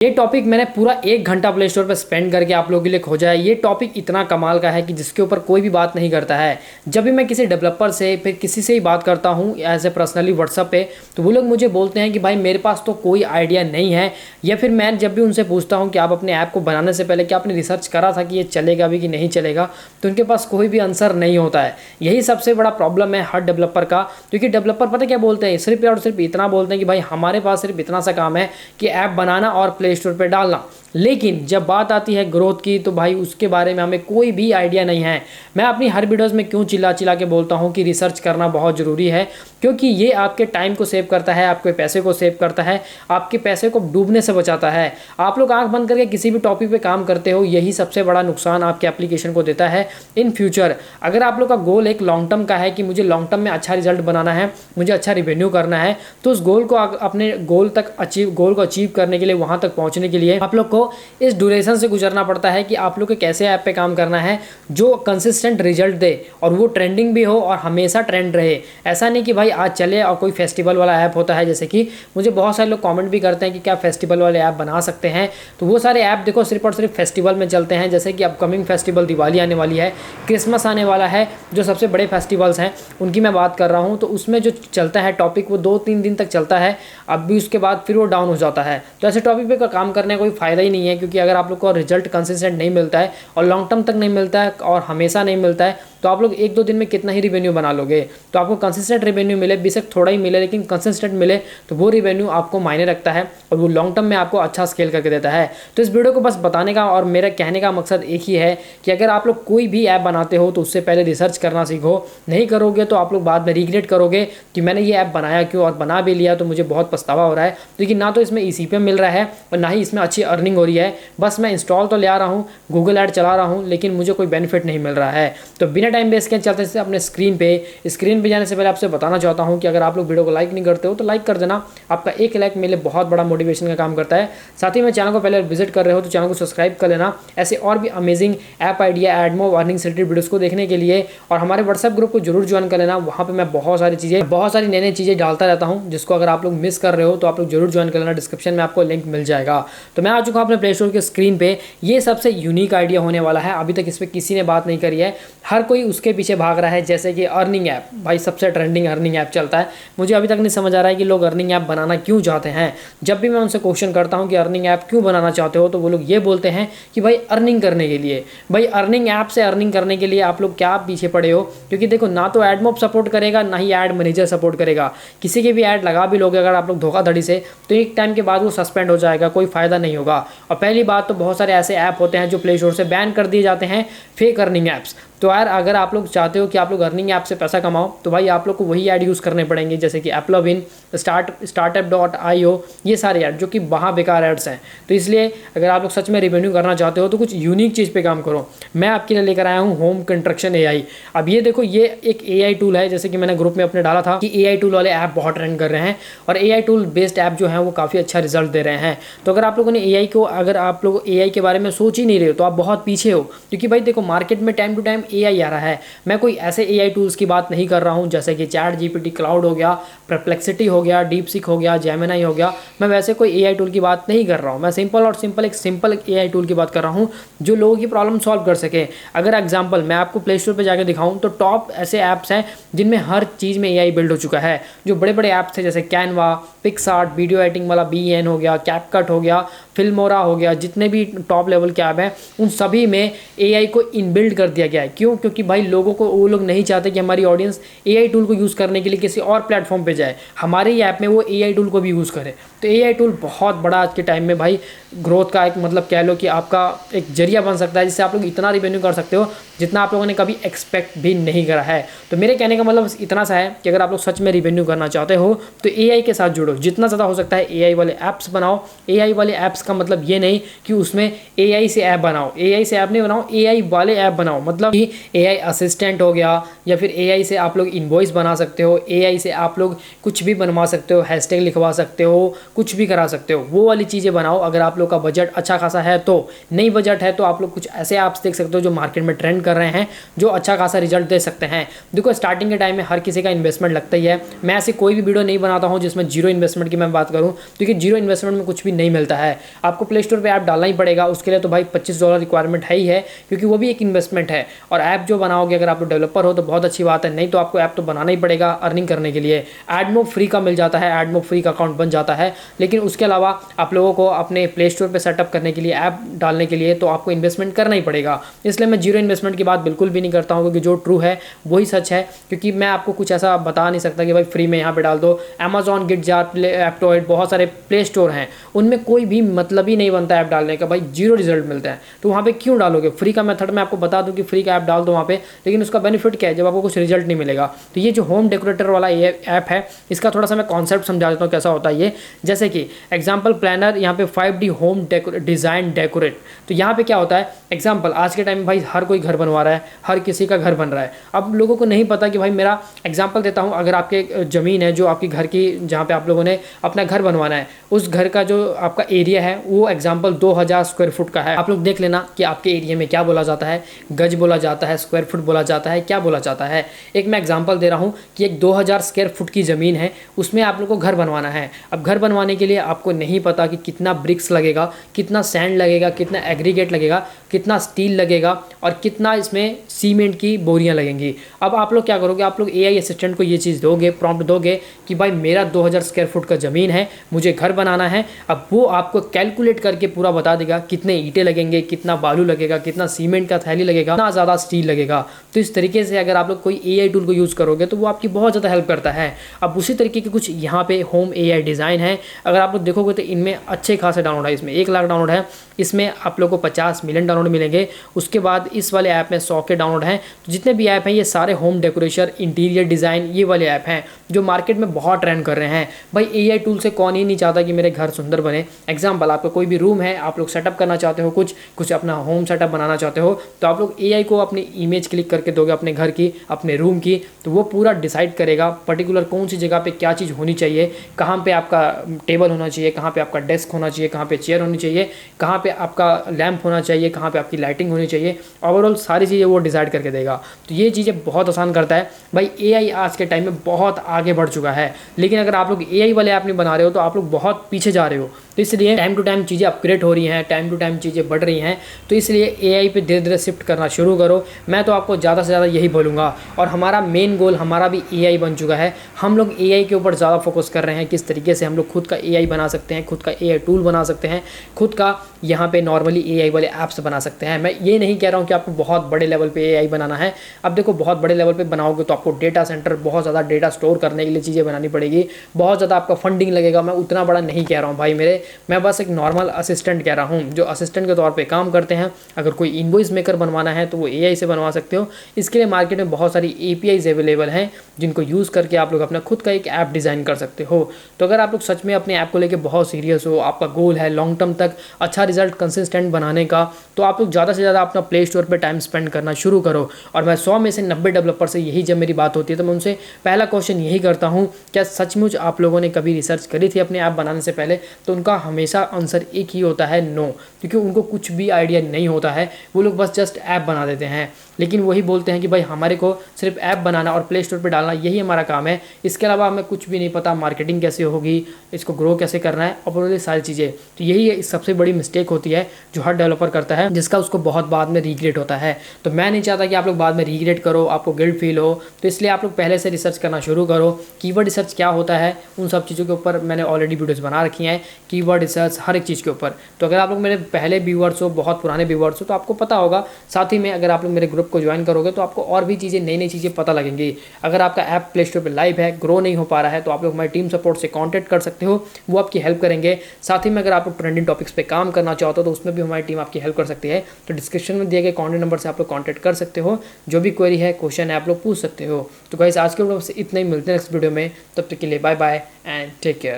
ये टॉपिक मैंने पूरा 1 घंटा प्ले स्टोर पर स्पेंड करके आप लोगों के लिए खोजा है। ये टॉपिक इतना कमाल का है कि जिसके ऊपर कोई भी बात नहीं करता है। जब भी मैं किसी डेवलपर से फिर किसी से ही बात करता हूँ एज ए पर्सनली व्हाट्सअप पे, तो वो लोग मुझे बोलते हैं कि भाई मेरे पास तो कोई आइडिया नहीं है। या फिर मैं जब भी उनसे पूछता हूँ कि आप अपने ऐप को बनाने से पहले क्या आपने रिसर्च करा था कि ये चलेगा भी कि नहीं चलेगा, तो उनके पास कोई भी आंसर नहीं होता है। यही सबसे बड़ा प्रॉब्लम है हर डेवलपर का, क्योंकि डेवलपर पता क्या बोलते हैं, सिर्फ और सिर्फ इतना बोलते हैं कि भाई हमारे पास सिर्फ इतना सा काम है कि ऐप बनाना और प्ले स्टोर पर डालना। लेकिन जब बात आती है ग्रोथ की, तो भाई उसके बारे में हमें कोई भी आइडिया नहीं है। मैं अपनी हर वीडियोस में क्यों चिल्ला चिल्ला के बोलता हूँ कि रिसर्च करना बहुत ज़रूरी है, क्योंकि ये आपके टाइम को सेव करता है, आपके पैसे को सेव करता है, आपके पैसे को डूबने से बचाता है। आप लोग आंख बंद करके किसी भी टॉपिक पे काम करते हो, यही सबसे बड़ा नुकसान आपके एप्लीकेशन को देता है इन फ्यूचर। अगर आप लोग का गोल एक लॉन्ग टर्म का है कि मुझे लॉन्ग टर्म में अच्छा रिजल्ट बनाना है, मुझे अच्छा रिवेन्यू करना है, तो उस गोल को अपने गोल को अचीव करने के लिए, वहाँ तक पहुँचने के लिए आप लोग को इस ड्यूरेशन से गुजरना पड़ता है कि आप लोग को कैसे ऐप पे काम करना है जो कंसिस्टेंट रिजल्ट दे और वो ट्रेंडिंग भी हो और हमेशा ट्रेंड रहे। ऐसा नहीं कि भाई आज चले और कोई फेस्टिवल वाला ऐप होता है, जैसे कि मुझे बहुत सारे लोग कमेंट भी करते हैं कि क्या फेस्टिवल वाले ऐप बना सकते हैं, तो वो सारे ऐप देखो सिर्फ और सिर्फ फेस्टिवल में चलते हैं। जैसे कि अपकमिंग फेस्टिवल दिवाली आने वाली है, क्रिसमस आने वाला है, जो सबसे बड़े फेस्टिवल्स हैं उनकी मैं बात कर रहा हूँ, तो उसमें जो चलता है टॉपिक वो 2-3 दिन तक चलता है, अब भी उसके बाद फिर वो डाउन हो जाता है। तो ऐसे टॉपिक पे काम करने का कोई फ़ायदा ही नहीं है, क्योंकि अगर आप लोग को रिजल्ट कंसिस्टेंट नहीं मिलता है और लॉन्ग टर्म तक नहीं मिलता है और हमेशा नहीं मिलता है, तो आप लोग 1-2 दिन में कितना ही रिवेन्यू बना लोगे। तो आपको कंसिस्टेंट रिवेन्यू मिले, बेशक थोड़ा ही मिले, लेकिन कंसिस्टेंट मिले तो वो रिवेन्यू आपको मायने रखता है और वो लॉन्ग टर्म में आपको अच्छा स्केल करके देता है। तो इस वीडियो को बस बताने का और मेरा कहने का मकसद एक ही है कि अगर आप लोग कोई भी ऐप बनाते हो तो उससे पहले रिसर्च करना सीखो। नहीं करोगे तो आप लोग बाद में रिग्रेट करोगे कि मैंने ये ऐप बनाया क्यों, और बना भी लिया तो मुझे बहुत पछतावा हो रहा है, लेकिन ना तो इसमें ECPM मिल रहा है और ना ही इसमें अच्छी अर्निंग हो रही है। बस मैं इंस्टॉल तो ले आ रहा हूँ, गूगल ऐड चला रहा हूँ, लेकिन मुझे कोई बेनिफिट नहीं मिल रहा है। तो बिना टाइम वेस्ट के चलते हैं अपने स्क्रीन पे जाने से पहले आपसे बताना चाहता हूँ कि अगर आप लोग वीडियो को लाइक नहीं करते हो तो लाइक कर देना। आपका 1 लाइक मेरे लिए बहुत बड़ा मोटिवेशन का काम करता है। साथ ही में चैनल को पहले विजिट कर रहे हो तो चैनल को सब्सक्राइब कर लेना, ऐसे और भी अमेजिंग ऐप आइडिया, एडमो, अर्निंग से रिलेटेड वीडियोस को देखने के लिए। और हमारे व्हाट्सएप ग्रुप को जरूर ज्वाइन कर लेना, वहाँ पर मैं बहुत सारी नई चीज़ें डालता रहता हूँ, जिसको अगर आप लोग मिस कर रहे हो तो आप लोग जरूर ज्वाइन कर लेना। डिस्क्रिप्शन में आपको लिंक मिल जाएगा। तो मैं आ चुका हूँ अपने प्ले स्टोर के स्क्रीन पे। ये सबसे यूनिक आइडिया होने वाला है, अभी तक इस पर किसी ने बात नहीं करी है, हर कोई उसके पीछे भाग रहा है। जैसे कि अर्निंग ऐप, भाई सबसे ट्रेंडिंग अर्निंग ऐप चलता है। मुझे अभी तक नहीं समझ आ रहा है कि लोग अर्निंग ऐप बनाना क्यों चाहते हैं। जब भी मैं उनसे क्वेश्चन करता हूं कि अर्निंग ऐप क्यों बनाना चाहते हो, तो वो लोग ये बोलते हैं कि भाई अर्निंग करने के लिए। भाई अर्निंग ऐप से अर्निंग करने के लिए आप लोग क्या पीछे पड़े हो, क्योंकि देखो ना तो एडमोब सपोर्ट करेगा, ना ही एड मैनेजर सपोर्ट करेगा। किसी के भी ऐड लगा भी लोगे अगर आप लोग धोखाधड़ी से, तो एक टाइम के बाद वो सस्पेंड हो जाएगा, कोई फायदा नहीं होगा। और पहली बात तो बहुत सारे ऐसे ऐप होते हैं जो प्ले स्टोर से बैन कर दिए जाते हैं, फेक अर्निंग ऐप्स। तो यार अगर आप लोग चाहते हो कि आप लोग अर्निंग ऐप से पैसा कमाओ, तो भाई आप लोग को वही ऐड यूज़ करने पड़ेंगे, जैसे कि एप्लोविन, startup.io, ये सारे ऐड जो कि वहाँ बेकार ऐड्स हैं। तो इसलिए अगर आप लोग सच में रिवेन्यू करना चाहते हो तो कुछ यूनिक चीज़ पे काम करो। मैं आपके लिए लेकर आया हूँ होम कंस्ट्रक्शन AI। अब ये देखो, ये एक AI टूल है, जैसे कि मैंने ग्रुप में अपने डाला था कि AI टूल वाले ऐप बहुत ट्रेंड कर रहे हैं और AI टूल बेस्ड ऐप जो है वो काफ़ी अच्छा रिजल्ट दे रहे हैं। तो अगर आप लोगों ने अगर आप लोग AI के बारे में सोच ही नहीं रहे हो तो आप बहुत पीछे हो, क्योंकि भाई देखो मार्केट में टाइम टू टाइम AI आ रहा है। मैं कोई ऐसे AI टूल्स की बात नहीं कर रहा हूं जैसे कि ChatGPT, क्लाउड हो गया, परप्लेक्सिटी हो गया, डीपसीक हो गया, जेमिनी हो गया। मैं वैसे कोई AI टूल की बात नहीं कर रहा हूं। मैं सिंपल एक AI टूल की बात कर रहा हूं जो लोगों की प्रॉब्लम सॉल्व कर सके। अगर एग्जाम्पल मैं आपको प्ले स्टोर पर जाकर दिखाऊं तो टॉप ऐसे ऐप्स हैं जिनमें हर चीज़ में AI बिल्ड हो चुका है। जो बड़े बड़े ऐप्स थे जैसे कैनवा, पिक्सआर्ट, वीडियो एडिटिंग वाला BN हो गया, कैपकट हो गया, फिल्मोरा हो गया, जितने भी टॉप लेवल के ऐप हैं उन सभी में AI को इनबिल्ड कर दिया गया है। क्यों? क्योंकि भाई वो लोग नहीं चाहते कि हमारी ऑडियंस AI टूल को यूज़ करने के लिए किसी और प्लेटफॉर्म पे जाए, हमारे ही ऐप में वो AI टूल को भी यूज़ करे। तो AI टूल बहुत बड़ा आज के टाइम में भाई ग्रोथ का एक मतलब कह लो कि आपका एक जरिया बन सकता है, जिससे आप लोग इतना रिवेन्यू कर सकते हो जितना आप लोगों ने कभी एक्सपेक्ट भी नहीं करा है। तो मेरे कहने का मतलब इतना सा है कि अगर आप लोग सच में रिवेन्यू करना चाहते हो तो AI के साथ जुड़ो, जितना ज़्यादा हो सकता है AI वाले ऐप्स बनाओ। AI वाले ऐप्स का मतलब ये नहीं कि उसमें AI से ऐप बनाओ, AI से ऐप नहीं बनाओ, AI वाले ऐप बनाओ। मतलब कि AI असिस्टेंट हो गया, या फिर AI से आप लोग इनवॉइस बना सकते हो, AI से आप लोग कुछ भी बनवा सकते हो, हैशटैग लिखवा सकते हो, कुछ भी करा सकते हो, वो वाली चीज़ें बनाओ। अगर आप लोग का बजट अच्छा खासा है तो, नहीं बजट है तो आप लोग कुछ ऐसे ऐप्स देख सकते हो जो मार्केट में ट्रेंड कर रहे हैं, जो अच्छा खासा रिजल्ट दे सकते हैं। देखो स्टार्टिंग के टाइम में हर किसी का इन्वेस्टमेंट लगता ही है। मैं ऐसे कोई भी वीडियो नहीं बनाता हूँ जिसमें जीरो इन्वेस्टमेंट की मैं बात करूँ, क्योंकि जीरो इन्वेस्टमेंट में कुछ भी नहीं मिलता है। आपको प्ले स्टोर पर ऐप डालना ही पड़ेगा, उसके लिए तो भाई $25 रिक्वायरमेंट है ही है, क्योंकि वो भी एक इन्वेस्टमेंट है। और ऐप जो बनाओगे अगर आप डेवलपर हो तो बहुत अच्छी बात है, नहीं तो आपको ऐप तो बनाना ही पड़ेगा अर्निंग करने के लिए। एडमोब फ्री का मिल जाता है, एडमोब फ्री का अकाउंट बन जाता है, लेकिन उसके अलावा आप लोगों को अपने प्ले स्टोर पर सेटअप करने के लिए, ऐप डालने के लिए तो आपको इन्वेस्टमेंट करना ही पड़ेगा। इसलिए मैं जीरो इन्वेस्टमेंट की बात बिल्कुल भी नहीं करता हूँ, क्योंकि जो ट्रू है वही सच है। क्योंकि मैं आपको कुछ ऐसा बता नहीं सकता कि भाई फ्री में यहाँ पे डाल दो। अमेजॉन, गिटजार, एप्टोइड, बहुत सारे प्ले स्टोर हैं, उनमें कोई भी मतलब ही नहीं बनता ऐप डालने का, भाई जीरो रिजल्ट मिलता है। तो वहाँ पे क्यों डालोगे? फ्री का मेथड मैं आपको बता दूँ कि फ्री का ऐप डाल दो वहाँ पे, लेकिन उसका बेनिफिट क्या है जब आपको कुछ रिजल्ट नहीं मिलेगा। तो ये जो होम डेकोरेटर वाला ये ऐप है, इसका थोड़ा सा मैं कॉन्सेप्ट समझा देता हूँ कैसा होता है ये। जैसे कि एग्जाम्पल प्लानर, यहाँ पे 5D होम डिज़ाइन डेकोरेट। तो यहाँ पे क्या होता है, एग्जाम्पल आज के टाइम में भाई हर कोई घर बनवा रहा है, हर किसी का घर बन रहा है। अब लोगों को नहीं पता कि भाई, मेरा एग्जाम्पल देता हूँ, अगर आपके ज़मीन है जो आपकी घर की, जहाँ पे आप लोगों ने अपना घर बनवाना है, उस घर का जो आपका एरिया है वो एग्जाम्पल 2000 स्क्वायर फुट का है। आप लोग देख लेना कि आपके एरिया में क्या बोला जाता है, गज बोला जाता है, स्क्वायर फुट बोला जाता है, क्या बोला जाता है। एक मैं एग्जाम्पल दे रहा हूँ कि एक 2000 स्क्वायर फुट की ज़मीन है, उसमें आप लोग को घर बनवाना है। अब घर बनवाने के लिए आपको नहीं पता कि कितना ब्रिक्स लगेगा, कितना सैंड लगेगा, कितना एग्रीगेट लगेगा, कितना स्टील लगेगा और कितना इसमें सीमेंट की बोरियां लगेंगी। अब आप लोग क्या करोगे, आप लोग एआई असिस्टेंट को ये चीज़ दोगे, प्रॉम्प्ट दोगे कि भाई मेरा 2000 स्क्वायर फुट का ज़मीन है, मुझे घर बनाना है। अब वो आपको कैलकुलेट करके पूरा बता देगा कितने ईंटें लगेंगे, कितना बालू लगेगा, कितना सीमेंट का थैली लगेगा, कितना ज़्यादा स्टील लगेगा। तो इस तरीके से अगर आप लोग कोई एआई टूल को यूज़ करोगे तो वो आपकी बहुत ज़्यादा हेल्प करता है। अब उसी तरीके के कुछ यहाँ पे होम एआई डिज़ाइन है, अगर आप लोग देखोगे तो इनमें अच्छे खासे डाउनलोड है। इसमें 1 लाख डाउनलोड है, इसमें आप लोग को 50 मिलियन डाउनलोड मिलेंगे। उसके बाद इस वाले ऐप में 100 के डाउनलोड हैं। तो जितने भी ऐप हैं ये सारे होम डेकोरेशन, इंटीरियर डिज़ाइन, ये वाले ऐप हैं जो मार्केट में बहुत ट्रेंड कर रहे हैं। भाई एआई टूल से कौन ही नहीं चाहता कि मेरे घर सुंदर बने। एग्जाम्पल, आपका कोई भी रूम है, आप लोग सेटअप करना चाहते हो, कुछ अपना होम सेटअप बनाना चाहते हो, तो आप लोग एआई को अपनी इमेज क्लिक करके दोगे अपने घर की, अपने रूम की, तो वो पूरा डिसाइड करेगा पर्टिकुलर कौन सी जगह पे क्या चीज़ होनी चाहिए, कहाँ पे आपका टेबल होना चाहिए, कहाँ पे आपका डेस्क होना चाहिए, कहाँ पे चेयर होनी चाहिए, कहाँ पे आपका लैंप होना चाहिए, कहाँ पे आपकी लाइटिंग होनी चाहिए। ओवरऑल सारी चीज़ें वो डिसाइड करके देगा। तो ये चीज़ें बहुत आसान करता है। भाई एआई आज के टाइम में बहुत आगे बढ़ चुका है, लेकिन अगर आप लोग एआई वाले ऐप नहीं बना रहे हो तो आप लोग बहुत पीछे जा रहे हो। तो इसलिए टाइम टू टाइम चीज़ें अपग्रेड हो रही हैं, टाइम टू टाइम चीज़ें बढ़ रही हैं, तो इसलिए एआई पे धीरे धीरे शिफ्ट करना शुरू करो। मैं तो आपको ज़्यादा से ज़्यादा यही बोलूँगा। और हमारा मेन गोल, हमारा भी एआई बन चुका है। हम लोग एआई के ऊपर ज़्यादा फोकस कर रहे हैं, किस तरीके से हम लोग खुद का एआई बना सकते हैं, खुद का एआई टूल बना सकते हैं, खुद का यहाँ पे नॉर्मली एआई वाले ऐप्स बना सकते हैं। मैं ये नहीं कह रहा हूँ कि आपको बहुत बड़े लेवल पे एआई बनाना है। अब देखो बहुत बड़े लेवल पे बनाओगे तो आपको डेटा सेंटर, बहुत ज़्यादा डेटा स्टोर करने के लिए चीज़ें बनानी पड़ेगी, बहुत ज़्यादा आपका फंडिंग लगेगा। मैं उतना बड़ा नहीं कह रहा हूँ भाई मेरे, मैं बस एक नॉर्मल असिस्टेंट कह रहा हूँ जो असिस्टेंट के तौर पे काम करते हैं। अगर कोई इनवॉइस मेकर बनवाना है तो वो एआई से बनवा सकते हो। इसके लिए मार्केट में बहुत सारी एपीआईज अवेलेबल हैं जिनको यूज़ करके आप लोग अपना खुद का एक ऐप डिज़ाइन कर सकते हो। तो अगर आप लोग सच में अपने ऐप को लेकर बहुत सीरियस हो, आपका गोल है लॉन्ग टर्म तक अच्छा रिजल्ट कंसिस्टेंट बनाने का, तो आप लोग ज़्यादा से ज़्यादा अपना प्ले स्टोर पर टाइम स्पेंड करना शुरू करो। और मैं 100 में से 90 डेवलपर से यही जब मेरी बात होती है तो मैं उनसे पहला क्वेश्चन यही करता हूँ, क्या सचमुच आप लोगों ने कभी रिसर्च करी थी अपने ऐप बनाने से पहले? तो उनका हमेशा आंसर एक ही होता है, नो। क्योंकि उनको कुछ भी आइडिया नहीं होता है, वो लोग बस जस्ट ऐप बना देते हैं। लेकिन वही बोलते हैं कि भाई हमारे को सिर्फ ऐप बनाना और प्ले स्टोर पे डालना, यही हमारा काम है, इसके अलावा हमें कुछ भी नहीं पता, मार्केटिंग कैसे होगी, इसको ग्रो कैसे करना है और ये सारी चीज़ें। तो यही सबसे बड़ी मिस्टेक होती है जो हर डेवलपर करता है, जिसका उसको बहुत बाद में रिग्रेट होता है। तो मैं नहीं चाहता कि आप लोग बाद में रिग्रेट करो, आपको गिल्ट फील हो। तो इसलिए आप लोग पहले से रिसर्च करना शुरू करो। कीवर्ड रिसर्च क्या होता है, उन सब चीज़ों के ऊपर मैंने ऑलरेडी वीडियोज़ बना रखी हैं, कीवर्ड रिसर्च हर एक चीज़ के ऊपर। तो अगर आप लोग मेरे पहले व्यूअर्स हो, बहुत पुराने व्यूअर्स हो, तो आपको पता होगा। साथ ही में अगर आप लोग मेरे ग्रुप को ज्वाइन करोगे तो आपको और भी चीज़ें, नई नई चीज़ें पता लगेंगी। अगर आपका ऐप प्ले स्टोर पर लाइव है, ग्रो नहीं हो पा रहा है, तो आप लोग हमारी टीम सपोर्ट से कॉन्टैक्ट कर सकते हो, वो आपकी हेल्प करेंगे। साथ ही में अगर आप लोग ट्रेंडिंग टॉपिक्स पे काम करना चाहते हो तो उसमें भी हमारी टीम आपकी हेल्प कर सकती है। तो डिस्क्रिप्शन में दिए गए कॉन्टैक्ट नंबर से आप लोग कॉन्टैक्ट कर सकते हो, जो भी क्वेरी है, क्वेश्चन है, आप लोग पूछ सकते हो। तो गाइस आज के वीडियो से इतना ही, मिलते हैं नेक्स्ट वीडियो में, तब तक के लिए bye bye and take care.